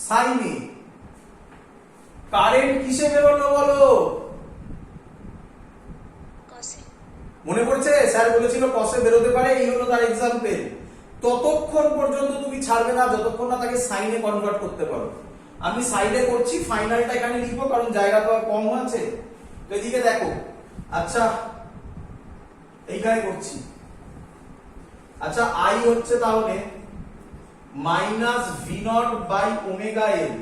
সাইনে। কারেন্ট কিসে বেরোলো বলো? মনে পড়ছে স্যার বলেছিল কসে বেরোতে পারে, এই হলো তার এক্সাম্পল। ততক্ষণ পর্যন্ত তুমি ছাড়বে না যতক্ষণ না তাকে সাইনে কনভার্ট করতে পারো। আমি সাইডে করছি, ফাইনালটা এখানে লিখবো কারণ জায়গা তো আর কম আছে। তো এদিকে দেখো, আচ্ছা এইখানে করছি। আচ্ছা আই হচ্ছে তাহলে minus V not by omega L.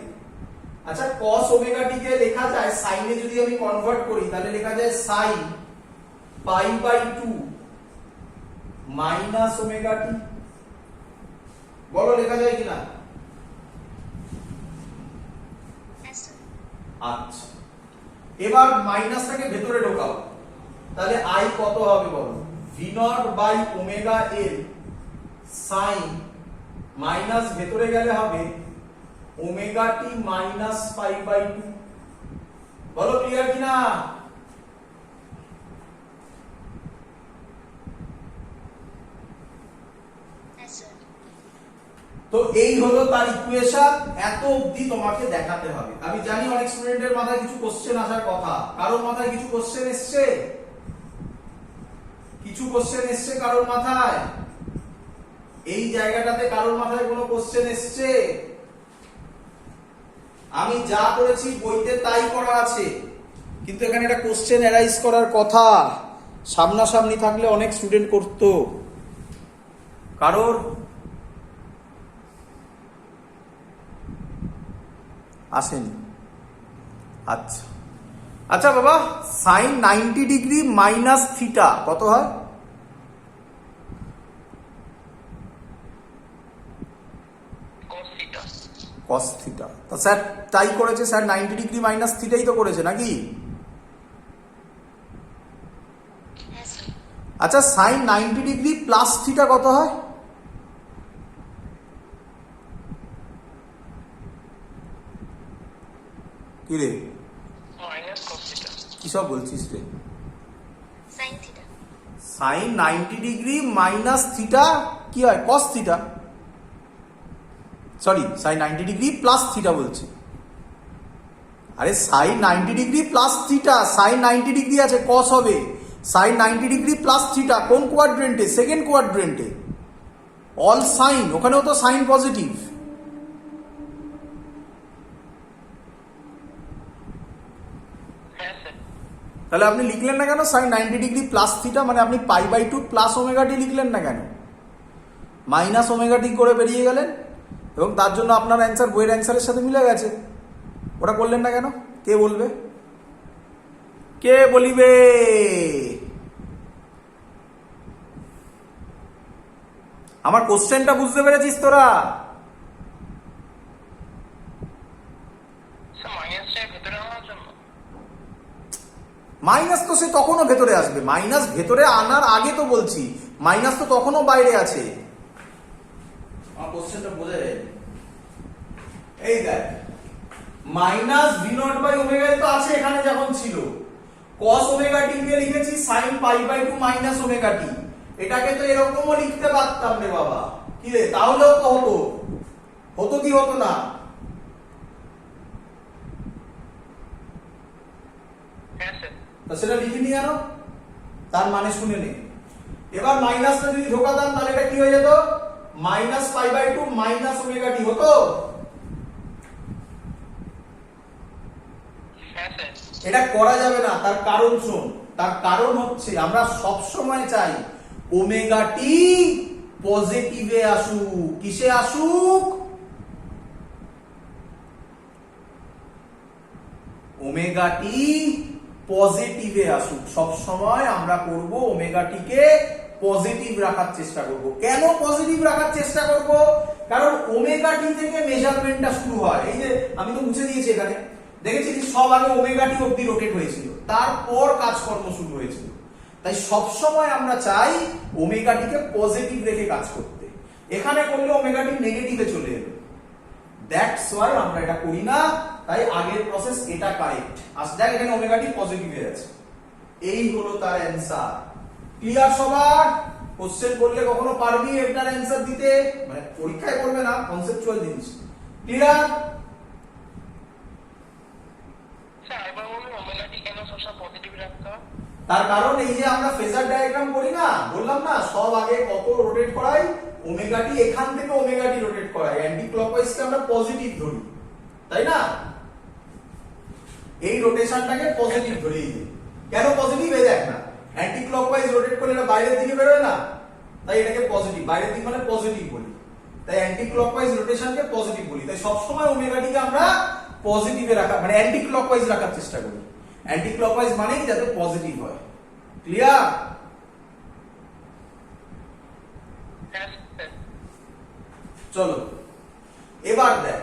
আচ্ছা কস ওমেগা টি কে লেখা যায় সাইনে, যদি আমি কনভার্ট করি তাহলে লেখা যায় sine pi by 2 minus omega t. বলো লেখা যায় কিনা? আচ্ছা এবার মাইনাসটাকে ভেতরে ঢোকাও, তাহলে আই কত হবে বলো? V not by omega L sine minus ভেতরে গেলে হবে omega T minus pi by 2। বলো ক্লিয়ার কিনা? তো এই হলো তার ইকুয়েশন। এত অবধি তোমাকে দেখাতে হবে। আমি জানি অনেক স্টুডেন্টের মাথায় কিছু কোশ্চেন আসার কথা। কারোর মাথায় কিছু কোশ্চেন এসছে? কিছু কোশ্চেন এসছে কারোর মাথায়? এই জায়গাটাতে কারোর মাথায় কোনো কোশ্চেন এসছে? আমি যা করেছি বইতে তাই করা আছে, কিন্তু এখানে একটা কোশ্চেন অ্যারাইজ করার কথা। সামনাসামনি থাকলে অনেক স্টুডেন্ট করতো। কারোর আসেনি? আচ্ছা আচ্ছা বাবা, সাইন 90 ডিগ্রি মাইনাস থিটা কত হয়? Cos theta. তা স্যার তাই করেছে, স্যার 90 ডিগ্রি মাইনাস থিটাই তো করেছে নাকি? আচ্ছা সাইন 90 ডিগ্রি প্লাস থিটা কত হয়? কি রে কি সব বলছিস রে? সাইন 90 ডিগ্রি মাইনাস থিটা কি হয়? Cos theta. Sorry, sine 90 degree plus theta বলছি। আরে sine 90 degree plus theta, sine 90 degree আছে কস হবে। সাইন 90 ডিগ্রি প্লাস থিটা কোন কোয়াড্রেন্টে? সেকেন্ড কোয়াড্রেন্টে। অল সাইন, ওখানেও তো সাইন পজিটিভ। তাহলে আপনি লিখলেন না কেন সাইন 90 ডিগ্রি প্লাস থিটা? মানে আপনি পাই বাই 2 প্লাস ওমেগা টি লিখলেন না কেন? মাইনাস ওমেগা টি করে বেরিয়ে গেলেন, এবং তার জন্য আপনার অ্যান্সার বইয়ের অ্যান্সারের সাথে মিলে গেছে। ওটা করলেন না কেন? কে বলবে? কে বলিবে? আমার কোশ্চেনটা বুঝতে পেরেছিস তোরা? মাইনাস তো সে তখনও ভেতরে আসবে। মাইনাস ভেতরে আনার আগে তো বলছি, মাইনাস তো তখনও বাইরে আছে। আমার কোশ্চেনটা বোঝা যায়? এই দেখ, minus V not by omega তো আছে এখানে যখন ছিল। কস ওমেগা টি কে লিখেছি sine pi by 2 minus omega t. এটাকে তো এরকমও লিখতে পারতাম রে বাবা। কি রে, তাহলেও তো হতো। হতো কি হতো না? তা সেটা লিখিনি কেন? তার মানে শুনে নে। এবার মাইনাসটা যদি ঢোকাতাম তাহলে এটা কি হয়ে যেত? Minus pi by 2 minus omega t হতো। এটা করা যাবে না। তার কারণ শোন, তার কারণ হচ্ছে আমরা সব সময় চাই ওমেগা টি পজিটিভে আসুক। কিসে আসুক? ওমেগা টি পজিটিভে আসুক। সব সময় আমরা করব ওমেগা টি কে পজিটিভ রাখার চেষ্টা করব। কেন পজিটিভ রাখার চেষ্টা করব? কারণ ওমেগা টি থেকে মেজারমেন্টটা শুরু হয়। এই যে আমি তো মুছে দিয়েছি এখানে, দেখেছি সব আগে ওমেগা টি অবধি রোটেট হয়েছিল, তারপর কাজকর্ম শুরু হয়েছিল। তাই সব সময় আমরা চাই ওমেগা টি কে পজিটিভ রেখে কাজ করতে। এখানে করলে ওমেগা টি নেগেটিভে চলে এলো, দ্যাটস ওয়াই আমরা এটা করি না। তাই আগের প্রসেস এটা কারেক্ট। আজ দেখ এখানে ওমেগা টি পজিটিভে আছে। এই হলো তার অ্যান্সার। ক্লিয়ার সবার? কোশ্চেন করলে কখনো পারবি এটার অ্যান্সার দিতে? মানে পরীক্ষায় করবে না, কনসেপচুয়াল জিনিস। ক্লিয়ার? তার কারণ এই যে আমরা ফেজার ডায়াগ্রাম করি না, বললাম না সব আগে কত রোটেট করাই, ওমেগা টি এখান থেকে ওমেগা টি রোটেট করাই, অ্যান্টি ক্লকওয়াইজ কে আমরা পজিটিভ ধরি, তাই না? এই রোটেশনটাকে পজিটিভ ধরেই দিই। কেন পজিটিভ? এই দেখ না, অ্যান্টি ক্লকওয়াইজ রোটেট করলে এটা বাইরের দিকে বেরোয় না, তাই এটাকে পজিটিভ, বাইরের দিক মানে পজিটিভ বলি, তাই অ্যান্টি ক্লকওয়াইজ রোটেশনকে পজিটিভ বলি। তাই সব সময় ওমেগা টিকে আমরা পজিটিভে রাখা মানে অ্যান্টি ক্লকওয়াইজ রাখার চেষ্টা করি। অ্যান্টি ক্লকওয়াইজ মানেই যাতে পজিটিভ হয়। ক্লিয়ার? চলো এবার দেখ,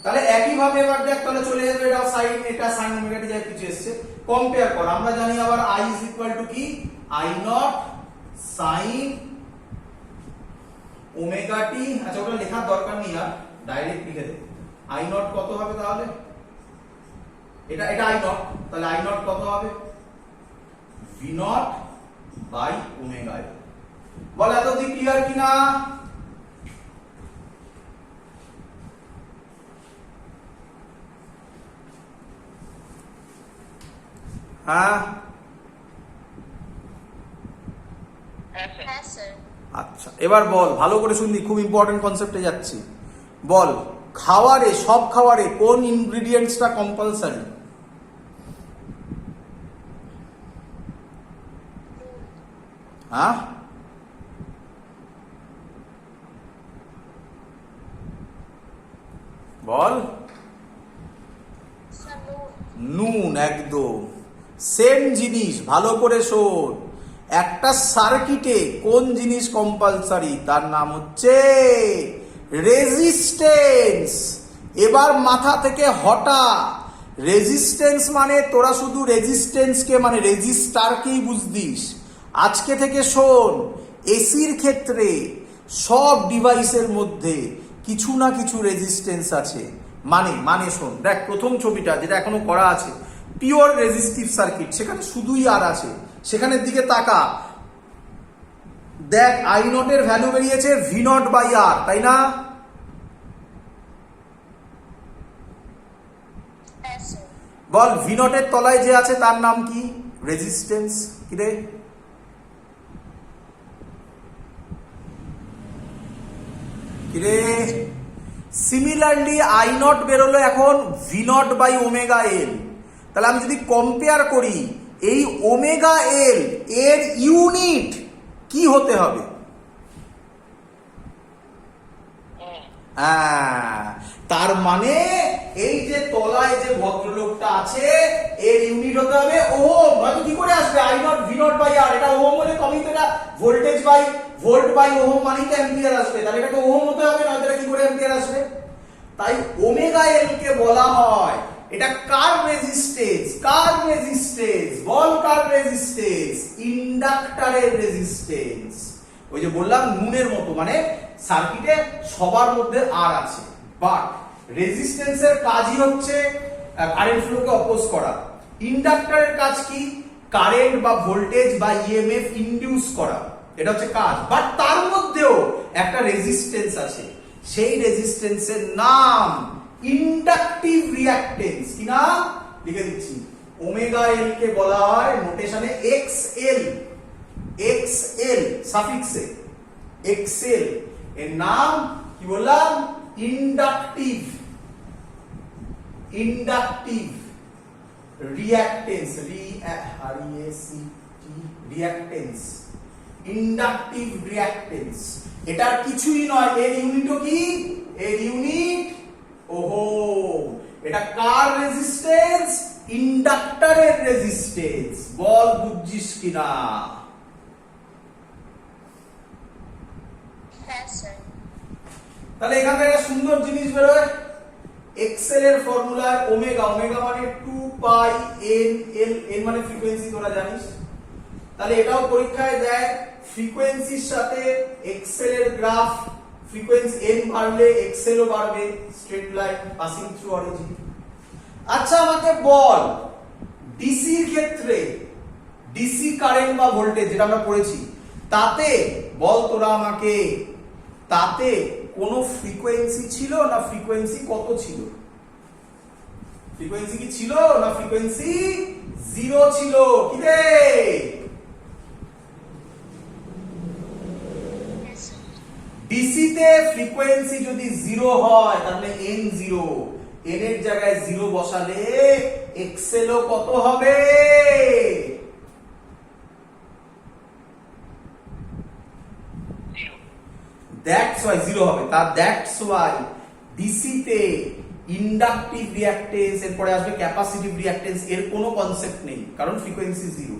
তাহলে একই ভাবে এবার দেখ, তাহলে চলে যাবে এটা সাইন, এটা সাইন ওমেগা টি যা কিছু এসেছে, কম্পেয়ার কর। আমরা জানি আবার i ইজ ইকুয়াল টু কি, i নট সাইন ওমেগা টি। আচ্ছা ওটা লেখার দরকার নেই, আর ডাইরেক্ট লিখে দে। i নট কত হবে তাহলে? এটা i নট, তাহলে i নট কত হবে? v naught by omega L. বল এত দিক ক্লিয়ার কিনা? হ্যাঁ আচ্ছা, এবার বল ভালো করে শুনবি, খুব ইম্পর্টেন্ট কনসেপ্টে যাচ্ছি। বল খাবারে, সব খাবারে কোন ইনগ্রেডিয়েন্টসটা কম্পালসারি? হ্যাঁ বল। নুন, একদম সেম জিনিস। ভালো করে শোন, একটা সার্কিটে কোন জিনিস কম্পালসারি? তার নাম হচ্ছে রেজিস্ট্যান্স। এবার মাথা থেকে হটা, রেজিস্ট্যান্স মানে তোরা শুধু রেজিস্ট্যান্সকে মানে রেজিস্টারকেই বুঝদিস। আজকে থেকে শোন, এসির ক্ষেত্রে সব ডিভাইসের মধ্যে কিছু না কিছু রেজিস্ট্যান্স আছে। মানে শোন, দেখ প্রথম ছবিটা যেটা এখনো করা আছে, পিওর রেজিস্টিভ সার্কিট, সেখানে শুধুই আর আছে। সেখানের দিকে তাকা, দেখ আই নটের ভ্যালু বেরিয়েছে ভি নট বাই আর, তাই না? বল ভি নটের তলায় যে আছে তার নাম কি? রেজিস্ট্যান্স। কি রে? সিমিলারলি আই নট বেরোলো এখন V not by omega L. তাহলে আমি যদি কম্পেয়ার করি, এই ওমেগা এল এর ইউনিট কি হতে হবে? তার মানে এই যে তলায় যে ভদ্রলোকটা আছে এর ইউনিট হতে হবে ওহম। নয়তো কি করে আসবে I naught V not by R? এটা ওহম হলে তবেই তো এটা voltage by volt by ohm মানেই তো অ্যাম্পিয়ার আসবে। তাহলে এটাকে ওহম হতে হবে, নয়তো এটা কি করে অ্যাম্পিয়ার আসবে? তাই ওমেগা এল কে বলা হয়, এটা কার রেজিস্ট্যান্স? কার রেজিস্ট্যান্স? বল কার রেজিস্ট্যান্স? ইন্ডাক্টরের রেজিস্ট্যান্স। ওই যে বললাম নুনের মতো, মানে সার্কিটে সবার মধ্যে আর আছে, বাট রেজিস্ট্যান্সের কাজই হচ্ছে কারেন্ট ফ্লোকে অপোজ করা। ইন্ডাক্টরের কাজ কি? কারেন্ট বা ভোল্টেজ বা ইএমএফ ইনডিউস করা, এটা হচ্ছে কাজ। বাট তার মধ্যেও একটা রেজিস্ট্যান্স আছে, সেই রেজিস্ট্যান্সের নাম ইন্ডাকটিভ রিঅ্যাক্ট্যান্স। কি নাম? লিখে দিচ্ছি, ওমেগা এল কে বলা হয় নোটেশনে এক্সএল। এক্সএল সাফিক্সে এক্সএল এর নাম কি বললাম? Inductive. Inductive reactance, reactance, inductive reactance. এটা কিছুই নয়, এর ইউনিটও কি? এর ইউনিট ওহো। এটা কার রেজিস্ট্যান্স? ইন্ডাক্টরের রেজিস্ট্যান্স। বল বুঝছিস কিনা? তাহলে এখান থেকে একটা সুন্দর জিনিস বেরোয়, এক্সেল এর ফর্মুলা ওমেগা, ওমেগা মানে 2 পাই এন এল, এন মানে ফ্রিকোয়েন্সি তোরা জানিস। তাহলে এটাও পরীক্ষায় দেয়, ফ্রিকোয়েন্সির সাথে এক্সেল এর গ্রাফ, ফ্রিকোয়েন্সি এন বাড়লে এক্সেল ও বাড়বে, straight line passing through origin. আচ্ছা আমাকে বল, ডিসির ক্ষেত্রে ডিসি কারেন্ট বা ভোল্টেজ যেটা আমরা পড়েছি, তাতে বল তোরা আমাকে, তাতে কোনো ফ্রিকোয়েন্সি ছিল না ফ্রিকোয়েন্সি কত ছিল? ফ্রিকোয়েন্সি কি ছিল না ফ্রিকোয়েন্সি জিরো ছিল? কি রে ডিসি তে ফ্রিকোয়েন্সি যদি জিরো হয় তাহলে এন জিরো, এন এর জায়গায় জিরো বসালে এক্সেল ও কত হবে? দ্যাটস ওয়াই জিরো হবে। তার দ্যাটস ওয়াই ডিসি তে ইন্ডাকটিভ রিঅ্যাকটেন্স, এরপরে আসবে ক্যাপাসিটিভ রিঅ্যাকটেন্স, এর কোনো কনসেপ্ট নেই কারণ ফ্রিকোয়েন্সি জিরো।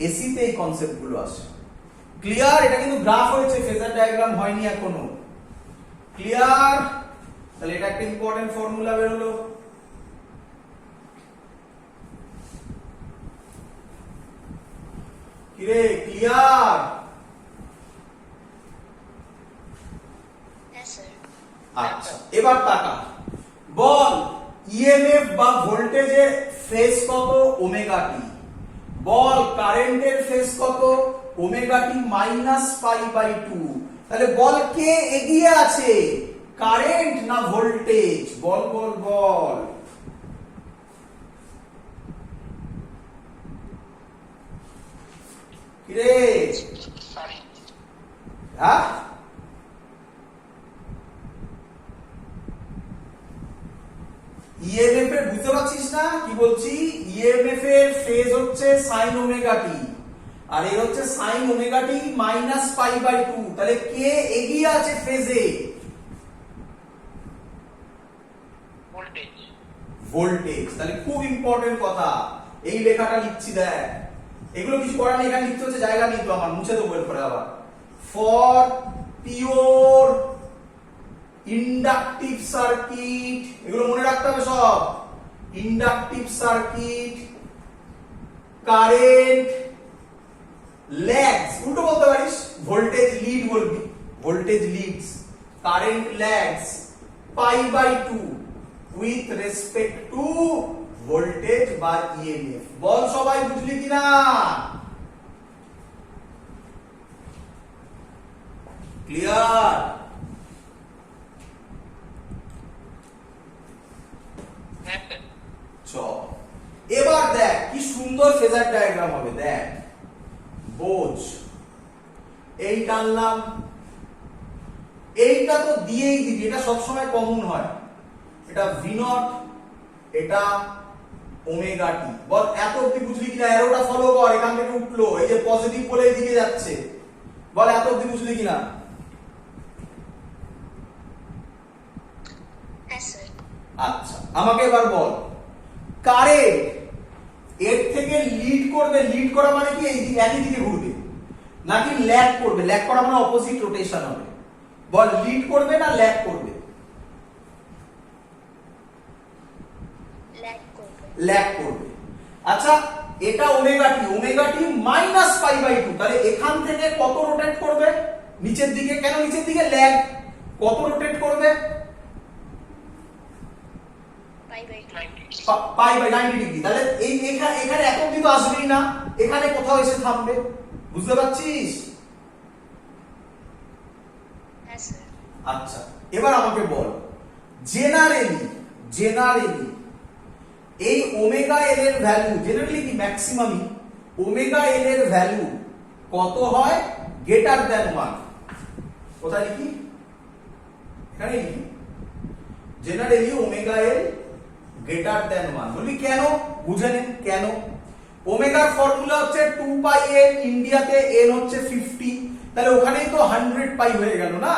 এসি তে এই কনসেপ্ট গুলো আসে। ক্লিয়ার? এটা কিন্তু গ্রাফ হয়েছে, ফেজার ডায়াগ্রাম হয়নি এখনো। ক্লিয়ার? তাহলে এটা একটা ইম্পর্টেন্ট ফর্মুলা বের হলো। কি রে ক্লিয়ার? আচ্ছা এবার তাকা, বল ইএমএফ বা ভোল্টেজের ফেজ কত? ওমেগা টি। বল কারেন্টের ফেজ কত? Omega T minus pi by 2। তাহলে বল কে এগিয়ে আছে, কারেন্ট না ভোল্টেজ? বল বল বল। কি রে? হ্যাঁ ইএমএফ এর বুঝতে পারছিস না কি বলছি? ইএমএফ এর ফেজ হচ্ছে সাইন ওমেগা টি আর এর হচ্ছে sine omega T minus pi by 2। তাহলে কে এগিয়ে আছে ফেজে? ভোল্টেজ। ভোল্টেজ। তাহলে খুব ইম্পর্টেন্ট কথা, এই লেখাটা লিখছি দেখ। এগুলো কিছু করার নেই, এখানে লিখতে হচ্ছে, জায়গা নেই তো আমার, মুছে দেবো এরপরে আবার। ফর পিওর ইন্ডাকটিভ সার্কিট, এগুলো মনে রাখতে হবে সব। ইন্ডাকটিভ সার্কিট কারেন্ট ল্যাগস, উল্টো বলতে পারিস, ভোল্টেজ লিড বলবি, voltage leads, current lags pi by 2 with respect to voltage বা ইএমএফ। বল সবাই বুঝলি কিনা? ক্লিয়ার? এবার দেখ কি সুন্দর ফেজার ডায়াগ্রাম হবে, দেখ বোঝ। এই টানলাম, এইটা তো দিয়েই দিবি, এটা সবসময় কমন হয়। এটা ভি নট, এটা ওমেগা টি। বল এত অব্দি বুঝলি কিনা? অ্যারোটা ফলো কর, এখান থেকে উঠলো, এই যে পজিটিভ বলে এইদিকে যাচ্ছে। বল এত অব্দি বুঝলি কিনা? আচ্ছা আমাকে এবার বল, কারেন্ট এর থেকে লিড করবে, লিড করা মানে কি এই একই দিকে ঘুরবে, নাকি ল্যাগ করবে? ল্যাগ করা মানে অপোজিট রোটেশন হবে। বল লিড করবে না ল্যাগ করবে? ল্যাগ করবে। আচ্ছা এটা omega t, omega T minus pi by 2, তাহলে এখান থেকে কত রোটেট করবে? নিচের দিকে। কেন নিচের দিকে? ল্যাগ। কত রোটেট করবে? Pi by 90 degree. তাহলে এই এখানে এত অবধি তো আসবেই না, এখানে কোথাও এসে থামবে। বুঝতে পারছিস? আচ্ছা এবার আমাকে বল, জেনারেলি এই ওমেগা এল এর ভ্যালু, জেনারেলি কি ম্যাক্সিমামই, ওমেগা এল এর ভ্যালু কত হয়? Greater than 1। কোথায় লিখি? এখানে লিখি জেনারেলি ওমেগা এল গ্রেটার দ্যান 1। বলবি কেন? বুঝে নে কেন। ওমেগার ফর্মুলা হচ্ছে 2 পাই এন, ইন্ডিয়াতে এন হচ্ছে 50, তাহলে ওখানেই তো 100 পাই হয়ে গেল না।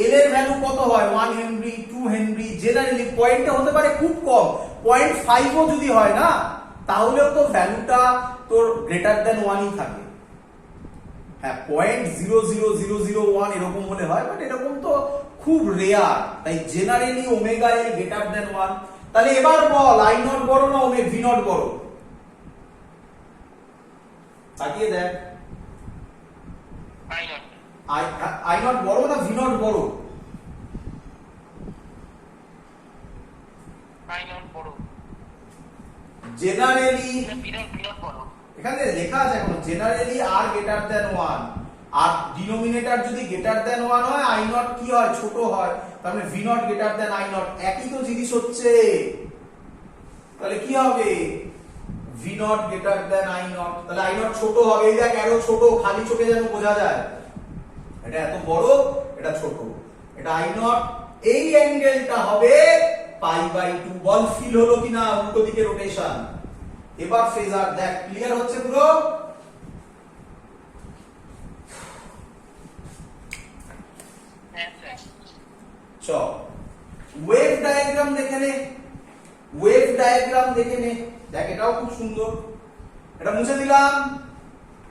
এল এর ভ্যালু কত হয়? 1 হেনরি, 2 হেনরি। জেনারেলি পয়েন্টে হতে পারে খুব কম, 0.5 ও যদি হয় না, তাহলেও তো ভ্যালুটা তোর গ্রেটার দ্যান 1ই থাকে। হ্যাঁ 0.00001 এরকম হলে হয়, বাট এরকম তো খুব রেয়ার। তাই জেনারেলি ওমেগা এল গ্রেটার দ্যান 1। তাহলে এবার বল আই নট বড় না ভি নট বড়? তাকিয়ে দেখ, আই নট বড় না ভি নট বড়? আই নট বড়। জেনারেলি এখানে লেখা আছে এখন, জেনারেলি আর গ্রেটার দ্যান 1, আর ডিনোমিনেটর যদি গ্রেটার দ্যান 1 হয়, আই নট কি হয়? ছোট হয়। তার মানে V not greater than I nought, একই তো জিনিস হচ্ছে। তাহলে কি হবে V not greater than I nought, তাহলে আই নট ছোট হবে। এই দেখ আরো ছোট, খালি চোখে যেন বোঝা যায়, এটা এত বড় এটা ছোট, এটা আই নট। এই অ্যাঙ্গেলটা হবে পাই বাই 2। বল ফিল হলো কিনা উল্টো দিকে রোটেশন। এবার ফেজার দেখ ক্লিয়ার হচ্ছে পুরো। চ ওয়েভ ডায়াগ্রাম দেখে নে, ওয়েভ ডায়াগ্রাম দেখে নে। দেখ এটাও খুব সুন্দর, এটা মুছে দিলাম,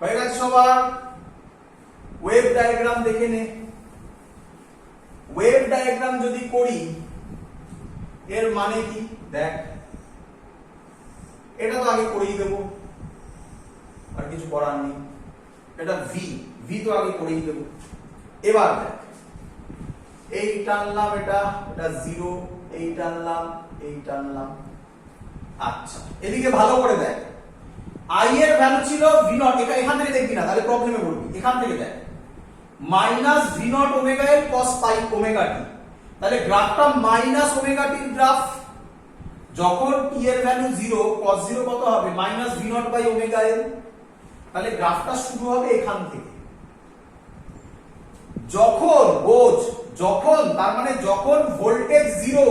হয়ে গেছে সবার। ওয়েভ ডায়াগ্রাম দেখে নে। ওয়েভ ডায়াগ্রাম যদি করি এর মানে কি দেখ, এটা তো আগে করেই দেব, আর কিছু করার নেই। এটা ভি, ভি তো আগে করেই দেব। এবার দেখ এই টানলাম, এটা এটা 0, এই টানলাম, এই টানলাম। আচ্ছা এদিকে ভালো করে দেখ, আই এর ভ্যালু ছিল ভি নট, এটা এখান থেকে দেখবি না তাহলে প্রবলেমে পড়বি। এখান থেকে দেখ minus V naught omega L cos pi omega t, তাহলে গ্রাফটা মাইনাস ওমেগা টির গ্রাফ। যখন টি এর ভ্যালু 0, cos 0 কত হবে minus V not by omega L, তাহলে গ্রাফটা শুরু হবে এখান থেকে। যখন বোঝ, যখন তার মানে যখন ভোল্টেজ 0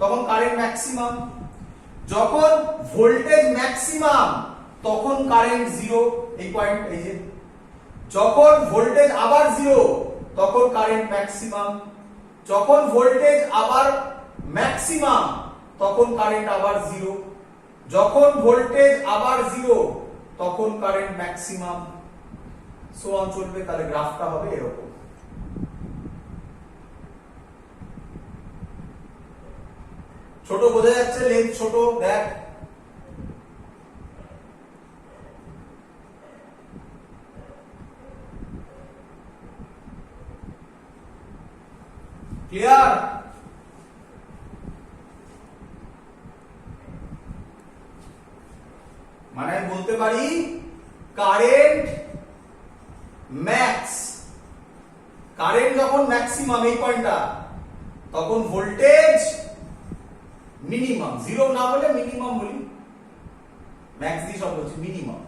তখন কারেন্ট ম্যাক্সিমাম, যখন ভোল্টেজ ম্যাক্সিমাম তখন কারেন্ট 0। এই পয়েন্ট এই যে, যখন ভোল্টেজ আবার 0 তখন কারেন্ট ম্যাক্সিমাম, যখন ভোল্টেজ আবার ম্যাক্সিমাম তখন কারেন্ট আবার 0, যখন ভোল্টেজ আবার 0 তখন কারেন্ট ম্যাক্সিমাম, সো অন চলবে। তাহলে গ্রাফটা হবে এরকম। ছোট বোঝা যাচ্ছে, লেন্থ ছোট দেখ। ক্লিয়ার? মানে আমি বলতে পারি কারেন্ট ম্যাক্স, কারেন্ট যখন ম্যাক্সিমাম এই পয়েন্টটা, তখন ভোল্টেজ মিনিমাম। 0 না বলে মিনিমাম বলি, ম্যাক্স দিয়ে সব বলছি, মিনিমাম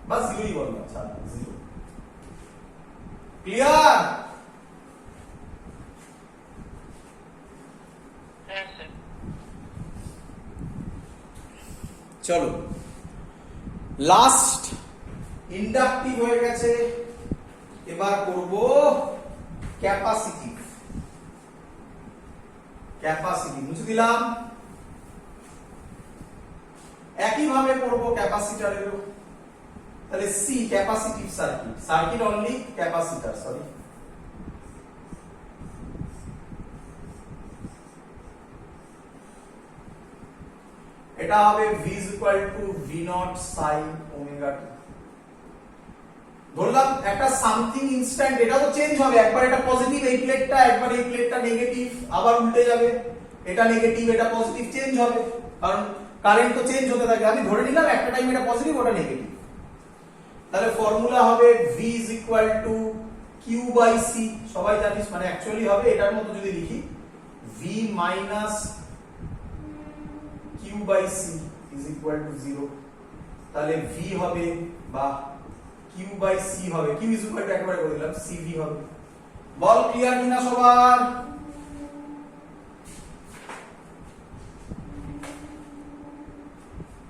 বা 0ই বলবো। আচ্ছা 0। ক্লিয়ার? চলো লাস্ট ইন্ডাকটিভ হয়ে গেছে, এবার করব ক্যাপাসিটিভ। ক্যাপাসিটিভ মুছে দিলাম, একইভাবে করব ক্যাপাসিটরেরও। তাহলে C capacitive circuit, circuit only capacitor, sorry. এটা হবে v v0 sin omega t। ধরলাম একটা সামথিং ইনস্ট্যান্ট, এটা তো চেঞ্জ হবে, একবার এটা পজিটিভ এই প্লেটটা, একবার এই প্লেটটা নেগেটিভ, আবার উল্টে যাবে, এটা নেগেটিভ এটা পজিটিভ, চেঞ্জ হবে, কারণ কারেন্ট তো চেঞ্জ হতে থাকে। আমি ধরে নিলাম একটা টাইম এটা পজিটিভ ওটা নেগেটিভ। তাহলে ফর্মুলা হবে v q বাই c, সবাই জানিস, মানে অ্যাকচুয়ালি হবে এটার মতো যদি লিখি v minus q by c is equal to 0। তাহলে v হবে বা q বাই c হবে, q ইজ ইকুয়াল টু একবারে করে দিলাম cv হবে। বল ক্লিয়ার কিনা সবার?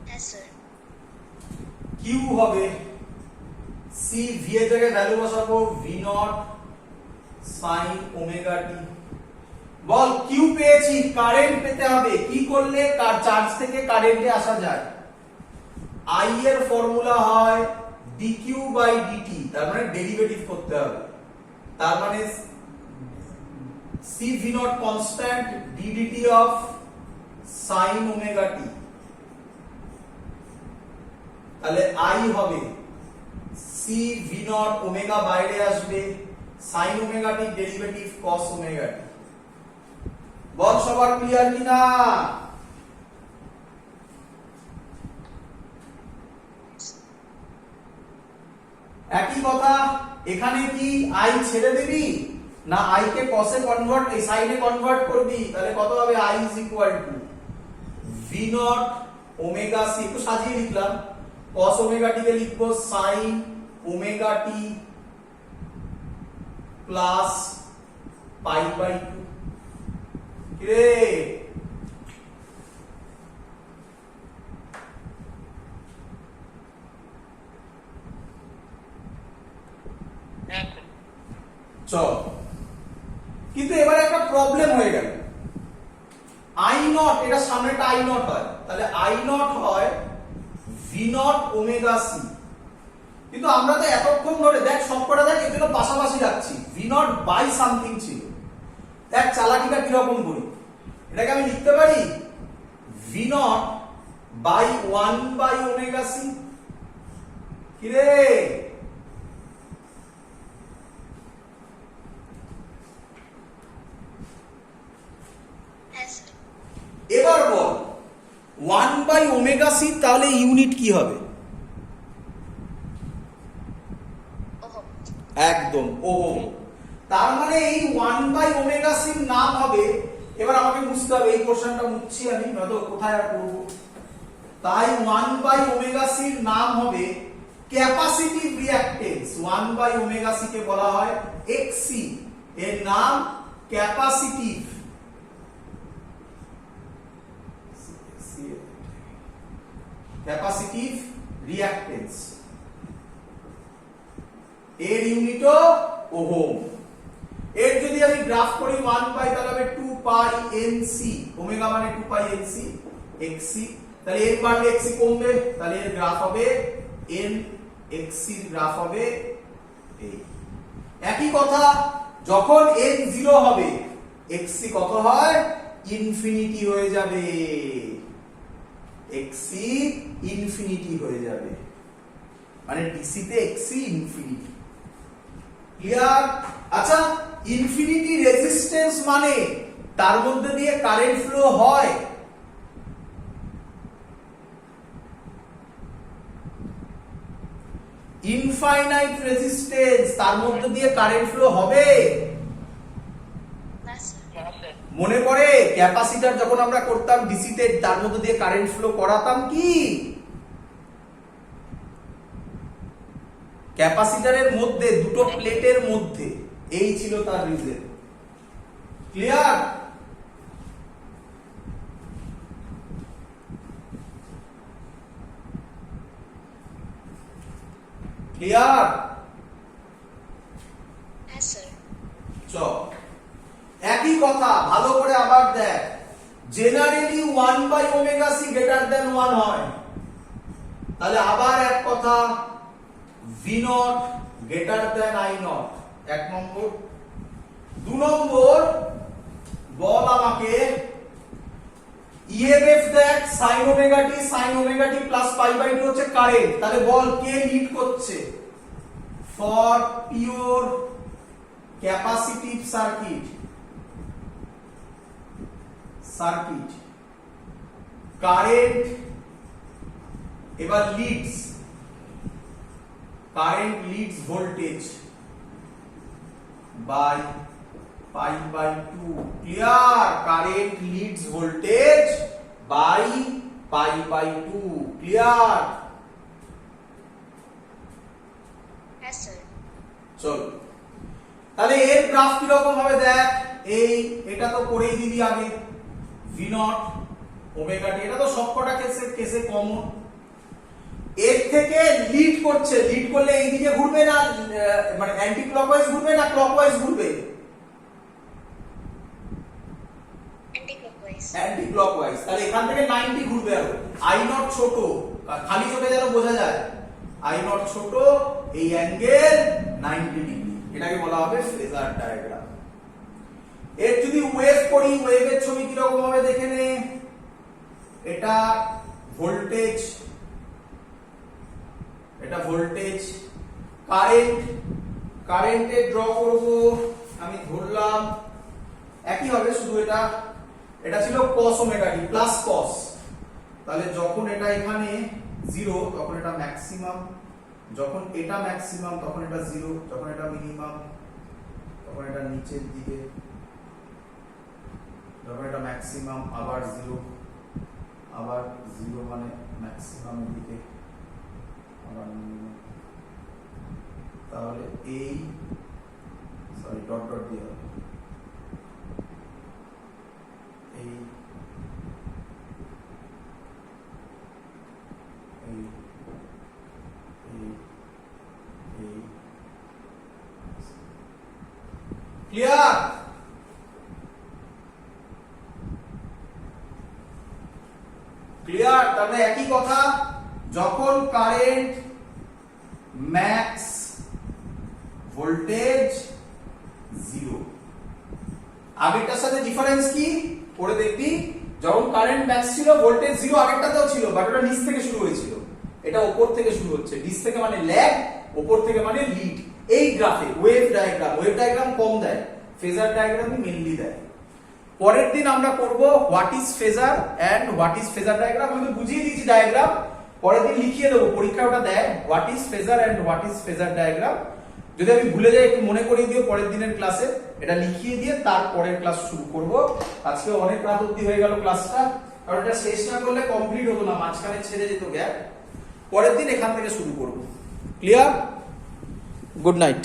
Yes sir। q হবে c, v এর জায়গায় ভ্যালু বসাবো v0 sin ওমেগা t। বল q পেয়েছি, কারেন্ট পেতে হবে, কি করলে চার্জ থেকে কারেন্টে আসা যায়? i এর ফর্মুলা হয় dq বাই dt, তার মানে ডেরিভেটিভ করতে হবে, তার মানে c v0 constant ddt of sin omega t। তাহলে i হবে c v0, ওমেগা বাইরে আসবে, sin omega t derivative cos omega t। বল সবার ক্লিয়ার কিনা? একই কথা এখানে কি i ছেড়ে দিবি না i কে cos এ কনভার্ট, এই sin এ কনভার্ট করবি? তাহলে কত হবে? i is equal to v0 omega C, একটু সাজিয়ে লিখলাম, cos ওমেগা টি কে লিখবো sin omega t plus pi by 2। কি রে চল, কিন্তু এবারে একটা প্রবলেম হয়ে গেল। আই নট, এটা সামনেটা আই নট হয়, তাহলে আই নট হয় ভি নট ওমেগা সি। কিন্তু আমরা তো এতক্ষণ ধরে দেখ সবকটা দেখ এগুলো পাশাপাশি রাখছি, ভি নট বাই সামথিং ছিল। দেখ চালাকিটা কিরকম করি, এটাকে আমি লিখতে পারি V not by 1 by omega C. কি রে এবার বল 1 বাই ওমেগা সি তাহলে ইউনিট কি হবে? একদম ওহম। তার মানে এই 1 বাই ওমেগা সির নাম হবে, এবার আমাকে বুঝতে হবে, এই কোশ্চেনটা মুছছি আমি, নয়তো কোথায় আর করব। তাই 1 বাই ওমেগা সির নাম হবে capacitive reactance. 1 by omega C কে বলা হয় এক্সি, এর নাম ক্যাপাসিটিভ ক্যাপাসিটিভ রিঅ্যাকটেন্স, এর ইউনিটও ওহম। এর যদি আমি গ্রাফ করি 1 পাই তাহলে হবে 2 পাই এনসি, ওমেগা মানে 2 পাই এনসি এক্সি, তাহলে এর বাড়লে এক্সি কমবে, তাহলে এর গ্রাফ হবে এন এক্সি, এর গ্রাফ হবে এই। একই কথা যখন এন 0 হবে এক্সি কত হয়? ইনফিনিটি হয়ে যাবে, এক্সি ইনফিনিটি হয়ে যাবে, মানে ডিসি তে এক্সি ইনফিনিটি। ক্লিয়ার? আচ্ছা, ইনফিনিটি রেজিস্ট্যান্স মানে তার মধ্যে দিয়ে কারেন্ট ফ্লো হয়। ইনফাইনাইট রেজিস্ট্যান্স তার মধ্যে দিয়ে কারেন্ট ফ্লো হবে? মনে পড়ে ক্যাপাসিটর যখন আমরা করতাম ডিসি তে, তার মধ্যে দিয়ে কারেন্ট ফ্লো করাতাম কি? ক্যাপাসিটরের মধ্যে দুটো প্লেটের মধ্যে, এই ছিল তার রিজন। ক্লিয়ার? ক্লিয়ার? হ্যাঁ স্যার। চল একই কথা ভালো করে আবার দেখ, generally 1 by omega C greater than 1 হয়, তাহলে আবার এক কথা V not greater than I naught, এক নম্বর। 2 নম্বর বল আমাকে ইএমএফ দেখ, sin omega t plus pi by 2 হচ্ছে কারেন্ট, তাহলে বল কে লিড করছে? For pure capacitive circuit current এবার leads, current leads voltage by pi by 2। Clear? Current leads voltage by pi by 2। Clear? হ্যাঁ স্যার। চল তাহলে এর গ্রাফ কি রকম হবে দেখ, এই এটা তো করেই দিবি আগে, ভি নট ওমেগা টি, এটা তো সবকটা কেসে কমন। এর থেকে লিড করছে, লিড করলে এই দিকে ঘুরবে না, মানে অ্যান্টি ক্লকওয়াইজ ঘুরবে না ক্লকওয়াইজ ঘুরবে? Anti clockwise. তাহলে এখান থেকে 90 ঘুরবে, আরো আই নট ছোট, খালি চোখে যেন বোঝা যায়, আই নট ছোট, এই অ্যাঙ্গেল 90 ডিগ্রি, এটাকে বলা হবে ফেজার ডায়াগ্রাম। এর যদি ওয়েভ করি, ওয়েভের ছবি কি রকম হবে দেখে নে। এটা ভোল্টেজ, এটা ভোল্টেজ, কারেন্টে ড্র করব আমি, ধরলাম একই হবে, শুধু এটা ছিল cos omega t plus cos, তাহলে যখন এটা এখানে 0 তখন এটা ম্যাক্সিমাম, যখন এটা ম্যাক্সিমাম তখন এটা 0, যখন এটা মিনিমাম তখন এটা নিচের দিকে, যখন এটা ম্যাক্সিমাম আবার 0, আবার 0 মানে ম্যাক্সিমাম দিকে, আবার তাহলে এই সরি ডট ডট দিয়ে হবে এই এই এই এই ক্লিয়ার? ক্লিয়ার? তাহলে একই কথা, যখন কারেন্ট ম্যাক্স ভোল্টেজ 0, আগেরটার সাথে ডিফারেন্স কি পড়ে দেখবি। যখন কারেন্ট ম্যাক্স ছিল ভোল্টেজ 0, আগেরটাতেও ছিল, বাট ওটা নিচ থেকে শুরু হয়েছিল, এটা উপর থেকে শুরু হচ্ছে। নিচ থেকে মানে ল্যাগ, উপর থেকে মানে লিড। এই গ্রাফে ওয়েভ ডায়াগ্রাম কম দেয়, ফেজার ডায়াগ্রামই মেইনলি দেয়। পরের দিন আমরা করব what is phasor and what is phasor diagram. আমি তো বুঝিয়ে দিয়েছি ডায়াগ্রাম, পরের দিন লিখিয়ে দেবো, পরীক্ষা ওটা দেয় what is phasor and what is phasor diagram. যদি আমি ভুলে যাই একটু মনে করিয়ে দিও পরের দিনের ক্লাসে, এটা লিখিয়ে দিয়ে তারপরের ক্লাস শুরু করব। আজকে অনেক রাত অবধি হয়ে গেল ক্লাসটা, কারণ এটা শেষ না করলে কমপ্লিট হতো না, মাঝখানে ছেড়ে যেত গ্যাপ। পরের দিন এখান থেকে শুরু করব। ক্লিয়ার? Good night.